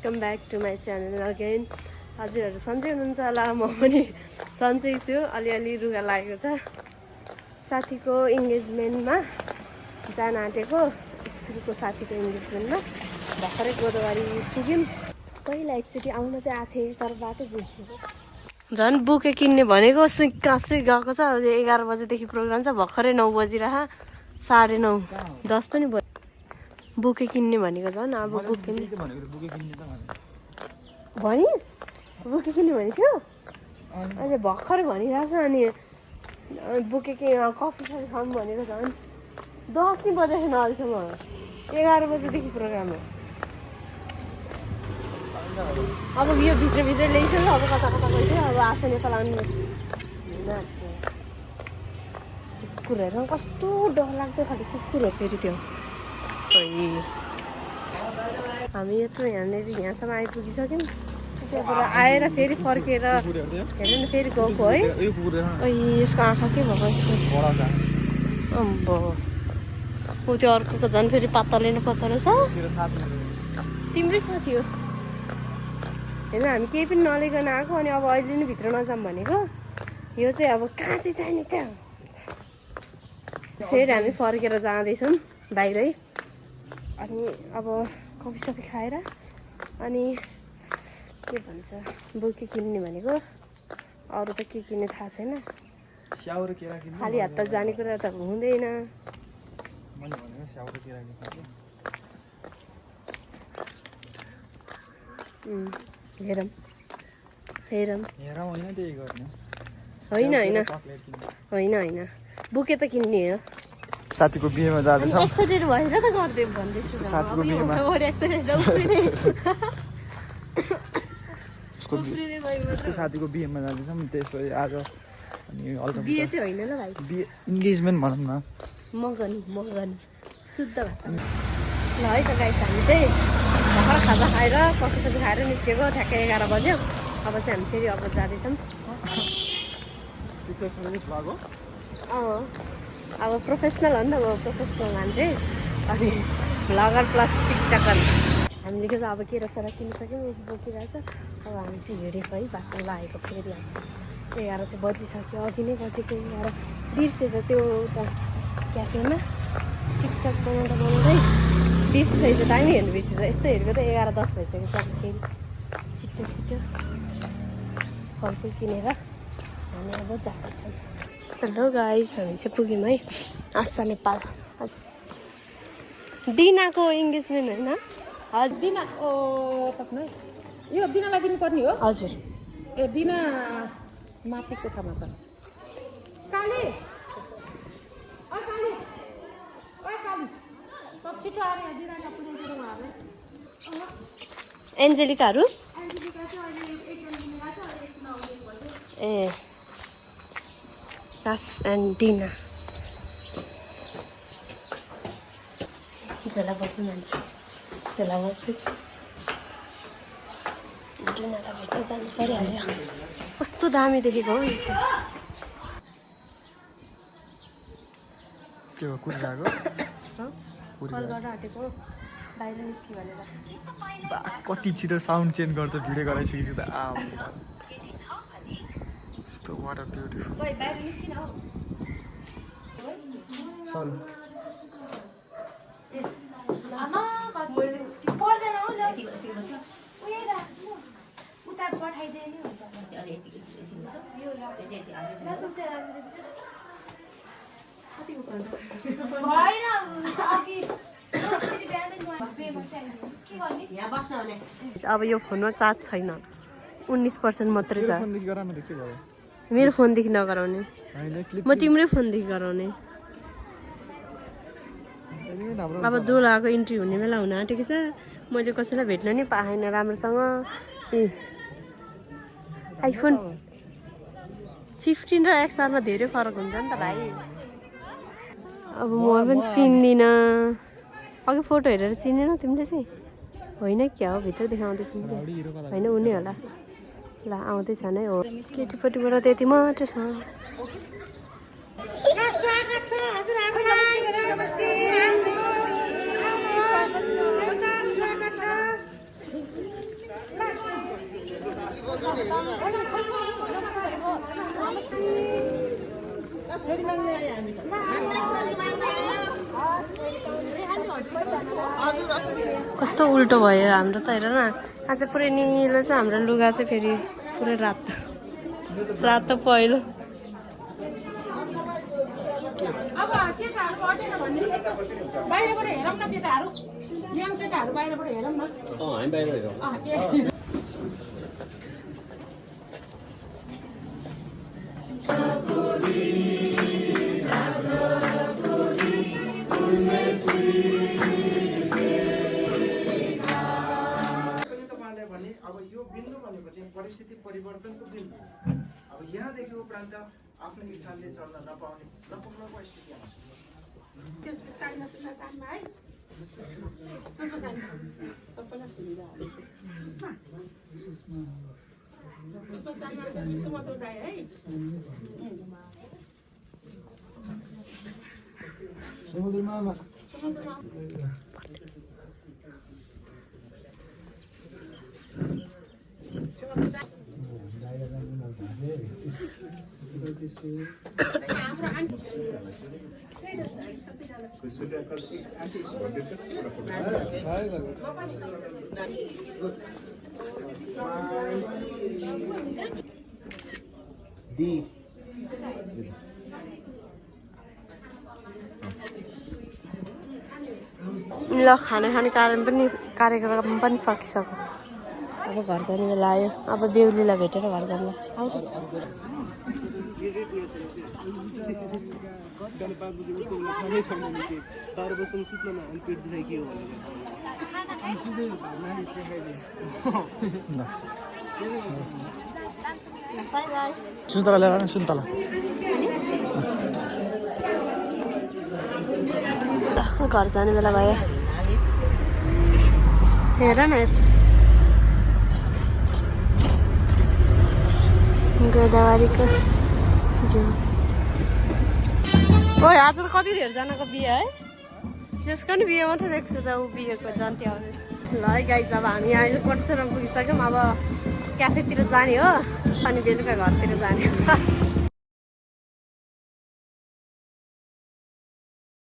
Welcome back to my channel again. हजुरहरू सन्चै हुनुहुन्छ होला, म पनि सन्चै छु। अलिअलि रुगा लागेको छ। साथीको इङ्गेजमेन्टमा जान आँटेको, स्कुलको साथीको इङ्गेजमेन्टमा भर्खरै गोदावरी पुग्यौँ। पहिला एकचोटि आउन चाहिँ आएको थिएँ, तर बाटो बिर्सेको। झन् बुके किन्ने भनेको सुई गएको छ। 11 बजेदेखि प्रोग्राम छ, भर्खरै 9 बजिरह 9:30 10 पनि भयो। बुके किन्ने भनेको झन् अब बुके भनिस् बुके किन्ने भनेको अहिले भर्खर भनिरहेको छ। अनि बुके के कफी खाऊँ भनेको झन् 10 नि बजेको छैन अहिलेसम्म। 11 बजेदेखि प्रोग्राम हो। अब यो भित्र ल्याइसक्यो। अब कता गइसक्यो। अब आशा नेपाल आउने कुकुरहरू कस्तो डरलाग्दो खाले कुकुर हो फेरि त्यो। हामी यत्रो यहाँसम्म आइपुगिसक्यौँ। त्यहाँबाट आएर फेरि फर्केर हेर्नु न फेरि गएको है। यसको आँखा के भएको यस्तो अम्बो। ऊ त्यो अर्कोको झन् फेरि पत्ता रहेछ। तिम्रै साथी हो हेर्नु। हामी केही पनि नलिकन आएको। अनि अब अहिले नै भित्र नजाऊँ भनेको। यो चाहिँ अब कहाँ चाहिँ जाने त। फेरि हामी फर्केर जाँदैछौँ बाहिरै। अनि अब कफी सफी खाएर अनि के भन्छ बुके किन्ने भनेको। अरू त के किन्ने थाहा छैन। खाली हात त जाने कुरा त हुँदैन। हेरौँ होइन बुके त किन्ने हो। साथीको बिहेमा जाँदैछ। एक्साइटेड भएर त गरिदिउँ भन्दैछु। साथीको बिहेमा उसको साथीको बिहेमा जाँदैछौँ। त्यसपछि आज अनि बिहे चाहिँ होइन ल भाइ, बिहे इन्गेजमेन्ट भनौँ न। मगन शुद्ध भाषा ल है त गाइस। हामी चाहिँ भर्खर खाजा खाएर कफी सफी खाएर निस्केको। ठ्याक्कै 11 बज्यो। अब चाहिँ हामी फेरि अब जाँदैछौँ। अब प्रोफेसनल हो नि त, म प्रोफेसनल मान्छे। अनि भ्लगर प्लस टिकटकर। हामीले के अब केरा किनिसक्यौँ। बोकिरहेछ। अब हामी चाहिँ हिँडेको है बाटो लागेको। फेरि 11 चाहिँ बजिसक्यो। अघि नै बजेको 11। बिर्सेछ त्यो उता क्याफेमा टिकटक बनाउँदै बिर्सिसकेको छ। टाइमै हेर्नु बिर्सेछ। यस्तो हेरेको त 11:10 भइसकेको छ। फेरि छिट्टो फलफुल किनेर हामी अब जाँदैछौँ। हेलो गाइस, हामी चाहिँ पुग्यौँ है आशा नेपाल। दिनाको इङ्गेजमेन्ट होइन? हजुर दिना यो दिनालाई दिनुपर्ने हो। हजुर ए दिना माथि कोठामा छ। काली छिटो आएर दिनाका पुजाइदिनु उहाँहरूले। एन्जेलिकाहरू ए कास एन्ड डिना झोला बोक्नु मान्छे झोला बोक्दैछ। डिनालाई भेट्न जानु परिहाल्यो। कस्तो दामी देखेको हौ। के हो कुरिरहेको? कल गर्न आँटेको बाहिर निस्क्यो भनेर। कति छिटो साउन्ड चेन्ज गर्छ भिडियो गराइसकेपछि त। यस्तो वाट अ ब्युटिफुल बाहिर निस्किन हौ। उता पठाइदिए नि हुन्छ। अब यो फोनमा चार्ज छैन। 19% मात्रै छ। मेरो फोनदेखि नगराउने, म तिम्रै फोनदेखि गराउने। अब दोलाको इन्ट्री हुने बेला हुन आँटेको छ। मैले कसैलाई भेट्न नि पाएन राम्रोसँग। आइफोन 15 र XR-मा धेरै फरक हुन्छ नि त भाइ। अब म पनि चिन्दिनँ। अघि फोटो हेरेर चिनेनौ तिमीले चाहिँ? होइन क्या हो भित्र देखाउँदैछ होइन उनी होला। ल आउँदैछन् है। हो केटीपट्टिबाट त्यति मात्रै छ। कस्तो उल्टो भयो हाम्रो त हेर न आज पुरै निलो छ हाम्रो लुगा चाहिँ फेरि पुरै रातो रातो पहिलो अब केटाहरू अटेन भन्ने यसो बाहिरबाट हेरौँ न केटाहरू यङ केटाहरू बाहिरबाट हेरौँ न हामी बाहिर हेरौँ अब यो बिन्दु भनेको चाहिँ परिस्थिति परिवर्तनको बिन्दु अब यहाँदेखि उपरान्त आफ्नो हिसाबले चल्न नपाउने नपुग्नको स्थिति आउँछ त्यस पछाडिमा सुन्दा साथमा है त्यस पछाडिमा सबैलाई सुविधाहरू चाहिँ त्यस पछाडिमा त्यसपछि सुमधुर दाइ है समुद्र मामा ल खाना खाने कार्यक्रम पनि सकिसक्यो अब घर जाने बेला आयो अब बेहुलीलाई भेटेर घर जानु आऊ त सुन्तला ल्याएर सुन्तला घर जाने बेला भयो हेर न गोदावरीको ओ आज त कति धेरैजनाको बिहे है त्यसको नि बिहे मात्रै देख्छु त ऊ बिहेको जन्ती आउँदैछ ल है गाइज अब हामी अहिले कोटसरमा पुगिसक्यौँ अब क्याफेतिर जाने हो अनि बेलुका घरतिर जाने